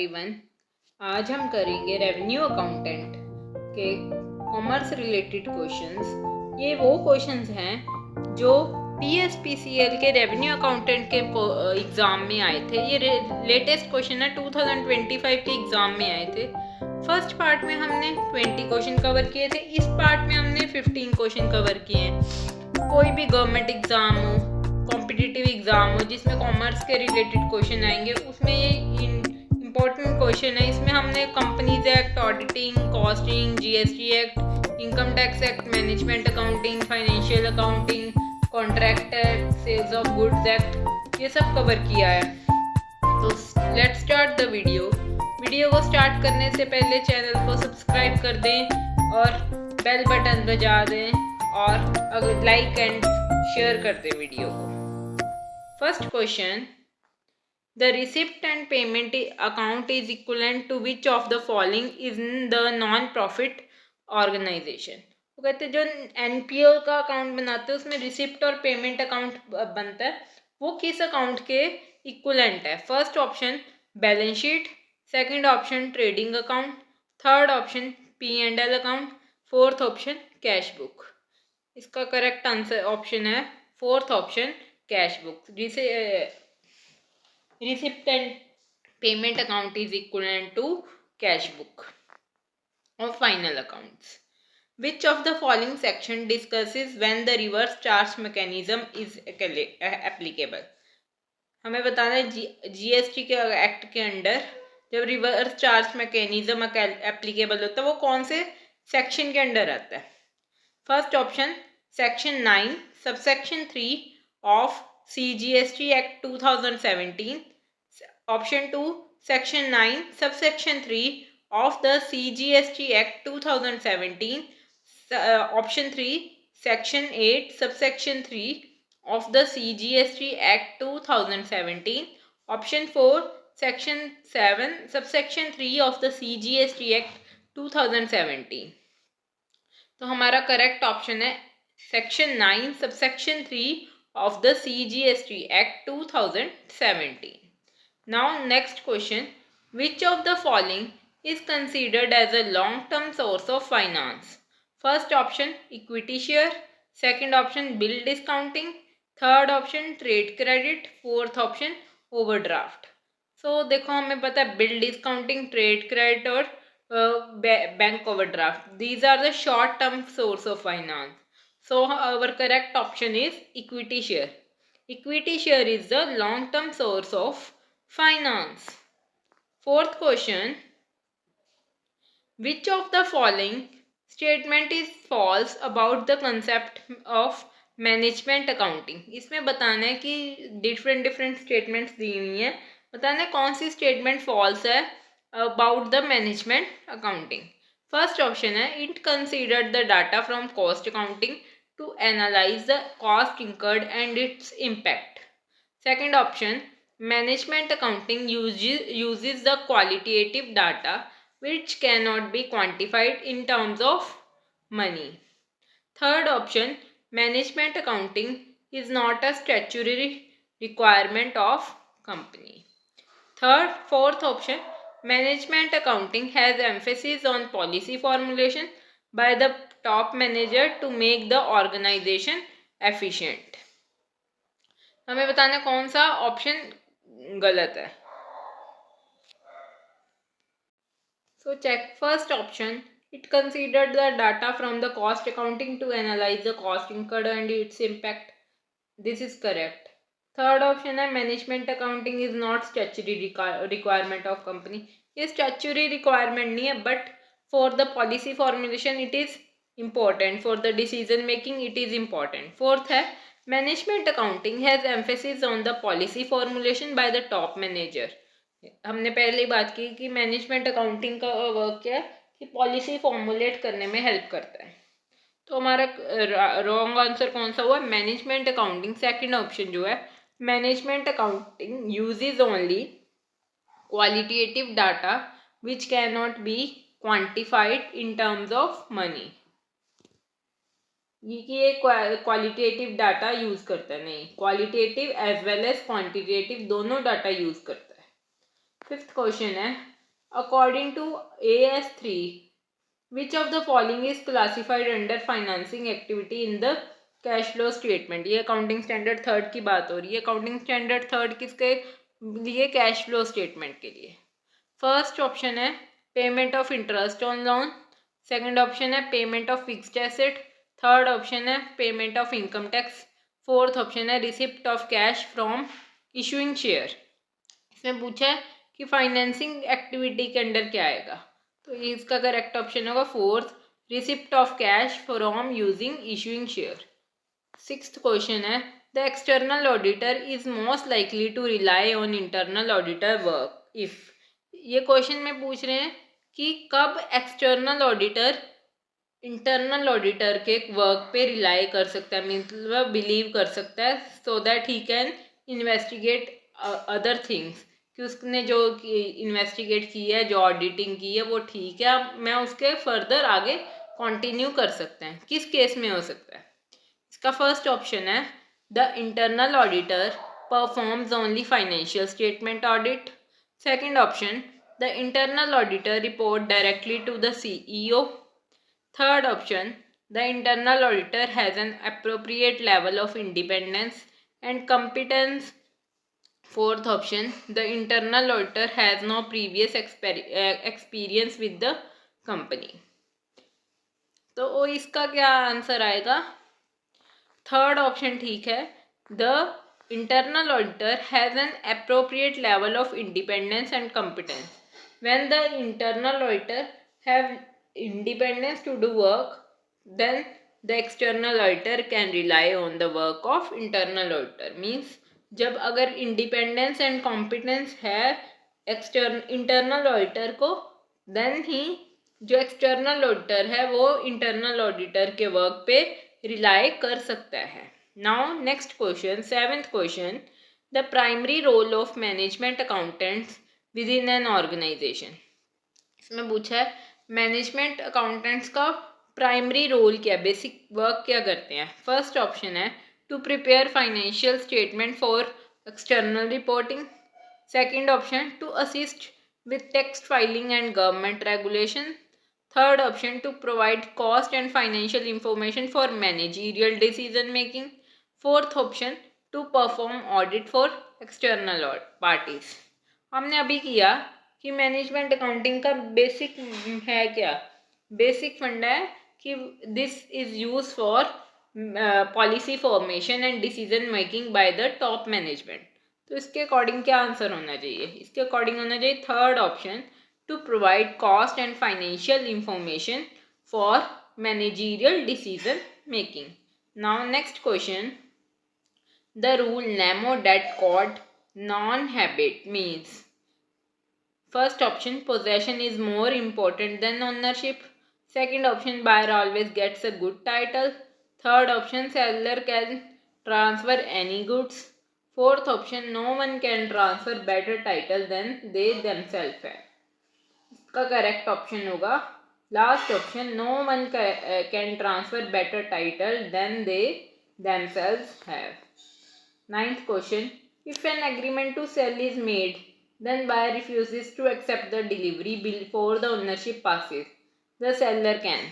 Everyone. आज हम करेंगे रेवेन्यू अकाउंटेंट के कॉमर्स रिलेटेड क्वेश्चंस। ये वो क्वेश्चंस हैं जो PSPCL के रेवेन्यू अकाउंटेंट के एग्ज़ाम में आए थे। ये लेटेस्ट क्वेश्चन है, 2025 के एग्ज़ाम में आए थे। फर्स्ट पार्ट में हमने 20 क्वेश्चन कवर किए थे, इस पार्ट में हमने 15 क्वेश्चन कवर किए हैं। कोई भी गवर्नमेंट एग्ज़ाम हो, कॉम्पिटिटिव एग्ज़ाम हो जिसमें कॉमर्स के रिलेटेड क्वेश्चन आएंगे, उसमें ये इम्पोर्टेंट क्वेश्चन है। इसमें हमने companies act, auditing, costing, GST act, income tax act, management accounting, financial accounting, contract act, sales of goods act, ये सब कवर किया है। तो लेट्स स्टार्ट द वीडियो को स्टार्ट करने से पहले चैनल को सब्सक्राइब कर दें और बेल बटन बजा दें और अगर लाइक एंड शेयर कर दें वीडियो को। First question, the receipt and payment account is equivalent to which of the following is in the non profit organisation. वो कहते हैं जो NPO का अकाउंट बनाते हैं उसमें रिसिप्ट और पेमेंट अकाउंट बनता है, वो किस अकाउंट के इक्विवेलेंट है। First option balance sheet, second option trading account, third option P&L account, fourth option cash book. इसका करेक्ट आंसर ऑप्शन है fourth option cash book. Receipt and payment account is equivalent to cash book और final accounts. Which of the following section discusses when the reverse charge mechanism is applicable? हमें बताना है GST के act के under जब reverse charge mechanism applicable होता है वो कौन से सेक्शन के अंडर आता है। First option section 9 subsection 3 of CGST act 2017, option 2 section 9 subsection 3 of the CGST Act 2017, option 3 section 8 subsection 3 of the CGST Act 2017, option 4 section 7 subsection 3 of the CGST Act 2017। तो हमारा करेक्ट ऑप्शन है section 9 subsection 3 of the CGST Act 2017। Now next question, which of the following is considered as a long-term source of finance? First option equity share, second option bill discounting, third option trade credit, fourth option overdraft। So देखो हमें पता है bill discounting, trade credit और bank overdraft, these are the short term source of finance. So our correct option is equity share. Equity share is the long term source of finance. Fourth question, which of the following statement is false about the concept of management accounting. इसमें बताना है कि different statements दी हुई हैं, बताना है कौन सी स्टेटमेंट फॉल्स है about the management accounting. First option है it considered the data from cost accounting to analyze the cost incurred and its impact. Second option management accounting uses the qualitative data which cannot be quantified in terms of money. Third option, management accounting is not a statutory requirement of company. Fourth option, management accounting has emphasis on policy formulation by the top manager to make the organization efficient। हमें बताना कौन सा option गलत है। So check first option, it considered the data from the cost accounting to analyze the cost incurred and its impact. This is correct. Third option है management accounting is not statutory requirement of company. ये statutory requirement नहीं है, but for the policy formulation it is important, for the decision making it is important. Fourth है management accounting has emphasis on the policy formulation by the top manager. हमने पहले ही बात की कि management accounting का work क्या है कि पॉलिसी फॉर्मुलेट करने में हेल्प करता है। तो हमारा रॉन्ग आंसर कौन सा हुआ, मैनेजमेंट अकाउंटिंग। सेकंड ऑप्शन जो है management accounting uses only qualitative data which can not be quantified in terms of money. ये क्वालिटेटिव डाटा यूज करता है, नहीं, qualitative as well as quantitative दोनों डाटा यूज करता है। फिफ्थ क्वेश्चन है According to AS3, which of the following is classified under financing activity in the cash flow statement? ये accounting standard third की बात हो रही है. अकाउंटिंग स्टैंडर्ड थर्ड किसके लिए? कैश फ्लो स्टेटमेंट के लिए. फर्स्ट ऑप्शन है payment of interest on loan. Second option है payment of fixed asset. Third option है payment of income tax. Fourth option है receipt of cash from issuing share. इसमें पूछा है कि फाइनेंसिंग एक्टिविटी के अंडर क्या आएगा, तो इसका करेक्ट ऑप्शन होगा fourth, receipt of cash from using issuing share. Sixth question है the external auditor is most likely to rely on internal auditor work if. ये क्वेश्चन में पूछ रहे हैं कि कब एक्सटर्नल ऑडिटर इंटरनल ऑडिटर के वर्क पे रिलाई कर सकता है, मतलब बिलीव कर सकता है, so that he can investigate other things, कि उसने जो इन्वेस्टिगेट की है, जो ऑडिटिंग की है वो ठीक है, अब मैं उसके फर्दर आगे कंटिन्यू कर सकते हैं. किस केस में हो सकता है? इसका फर्स्ट ऑप्शन है the internal auditor performs only financial statement audit. Second option the internal auditor report directly to the CEO. Third option, the internal auditor has an appropriate level of independence and competence. Fourth option, the internal auditor has no previous experience with the company. तो इसका क्या answer आएगा? Third option ठीक है. The internal auditor has an appropriate level of independence and competence. When the internal auditor have independence to do work, then the external auditor can rely on the work of internal auditor. Means जब अगर independence and competence है internal auditor को, then ही जो external auditor है वो internal auditor के work पे रिलाई कर सकता है. Now next question, seventh question, the primary role of management accountants within an organisation. इसमें पूछा है मैनेजमेंट अकाउंटेंट्स का प्राइमरी रोल क्या, बेसिक वर्क क्या करते हैं. फर्स्ट ऑप्शन है to prepare financial statement for external reporting. Second option to assist with text filing and government regulation. Third option to provide cost and financial information for managerial decision making. Fourth option to perform audit for external parties. हमने अभी किया कि management accounting का basic है क्या, basic फंडा है कि this is use for policy formation and decision making by the top management. तो इसके अकॉर्डिंग क्या आंसर होना चाहिए? इसके अकॉर्डिंग होना चाहिए third option, to provide cost and financial information for managerial decision making. Now next question, the rule nemo dat quod non habet means. First option, possession is more important than ownership. Second option, buyer always gets a good title. Third option, seller can transfer any goods. Fourth option, no one can transfer better title than they themselves have. इसका correct option होगा last option, no one can transfer better title than they themselves have. Ninth question, if an agreement to sell is made, then buyer refuses to accept the delivery before the ownership passes, the seller can.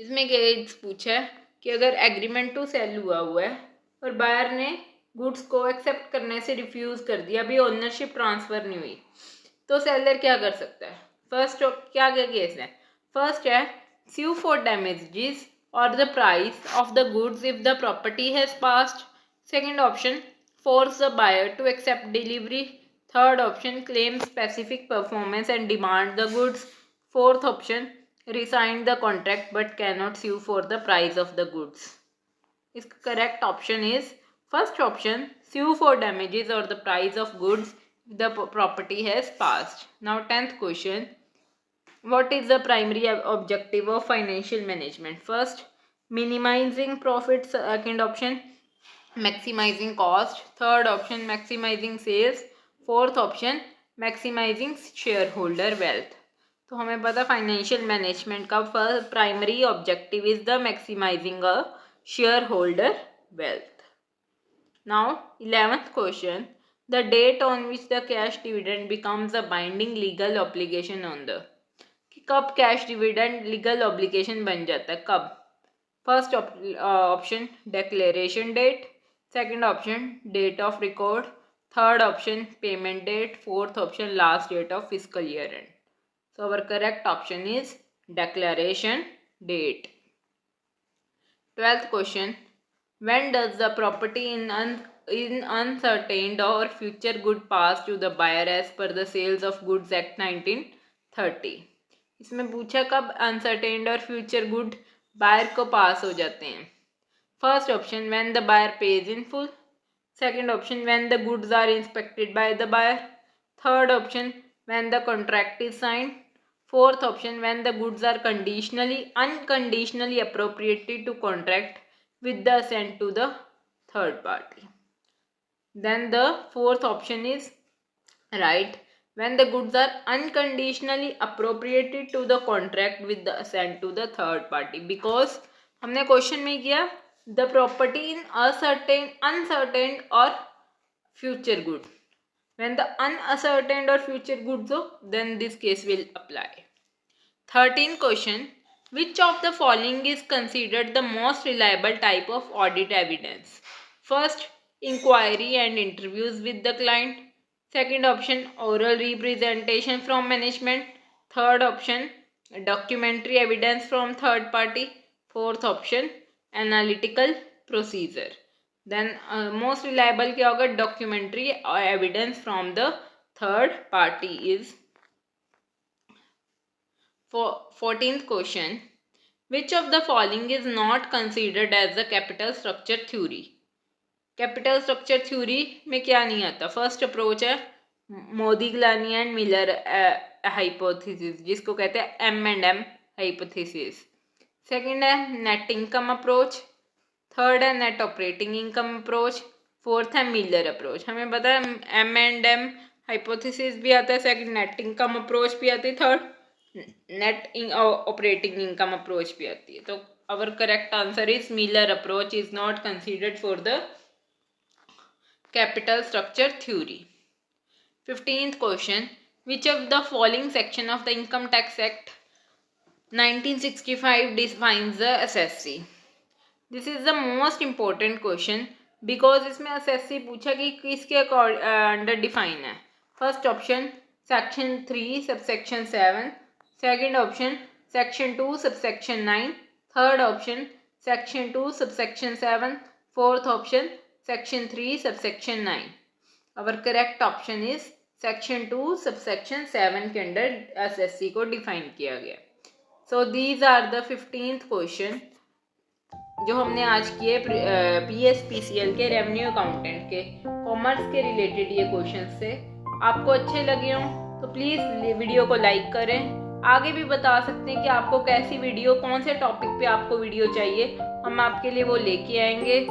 इसमें case पूछा है कि अगर agreement to cell हुआ है और buyer ने goods को एक्सेप्ट करने से रिफ्यूज़ कर दिया, अभी ओनरशिप ट्रांसफ़र नहीं हुई, तो सेलर क्या कर सकता है? फर्स्ट क्या क्या केस है? फर्स्ट है sue for damages or the price of the goods if the property has passed. Second option, force the buyer to accept delivery. Third option, claim specific performance and demand the goods. Fourth option, resign the contract but cannot sue for the price of the goods. Its correct option is first option, sue for damages or the price of goods if the property has passed. Now 10th question, what is the primary objective of financial management? First, minimizing profits. Second option, maximizing cost. Third option, maximizing sales. Fourth option, maximising shareholder wealth. तो हमें पता financial management का first primary objective is the maximising shareholder wealth. Now 11th question, The date on which the cash dividend becomes a binding legal obligation on the, कि कब cash dividend legal obligation बन जाता है, कब? First option declaration date, second option date of record, third option payment date, fourth option last date of fiscal year end. So our correct option is declaration date. 12th question. When does the property in uncertain or future good pass to the buyer as per the Sales of Goods Act 1930? इसमें पूछा कब uncertain और future good buyer को पास हो जाते हैं. First option when the buyer pays in full, second option when the goods are inspected by the buyer, third option when the contract is signed, fourth option when the goods are unconditionally appropriated to contract with the assent to the third party. Then the fourth option is right, when the goods are unconditionally appropriated to the contract with the assent to the third party. Because हमने question में किया the property in uncertain or future good. When the unascertained or future goods हो, then this case will apply. 13th question. Which of the following is considered the most reliable type of audit evidence? First, inquiry and interviews with the client. Second option, oral representation from management. Third option, documentary evidence from third party. Fourth option, analytical procedure. Then most reliable क्या होगा? Documentary evidence from the third party is. 14th question. Which of the following is not considered as the capital structure theory? Capital structure theory में क्या नहीं आता? First approach है मोदिग्लानी and Miller hypothesis, जिसको कहते हैं M&M हाइपोथेसिस. सेकंड है net income approach, third है net operating income approach, fourth है मिलर अप्रोच. हमें पता है M&M हाइपोथेसिस भी आता है, सेकंड नेट इनकम अप्रोच भी आती है, third net operating income approach भी आती है. तो our correct answer is Miller approach is not considered for the capital structure theory. 15th question. Which of the following section of the Income Tax Act 1965 defines the assessee? This is the most important question because इसमें assessee पूछा कि किसके under define है. First option section 3 subsection 7, second option section 2 subsection 9, third option section 2 subsection 7, fourth option section 3 subsection 9. Our correct option is section 2 subsection 7 के under assessee को define किया गया. So these are the 15th question जो हमने आज किए PSPCL के revenue accountant के कॉमर्स के रिलेटेड. ये क्वेश्चन से आपको अच्छे लगे हों तो प्लीज़ वीडियो को लाइक करें. आगे भी बता सकते हैं कि आपको कैसी वीडियो, कौन से टॉपिक पे आपको वीडियो चाहिए, हम आपके लिए वो लेके आएंगे.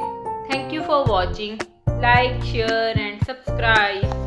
Thank you for watching. Like, share and subscribe.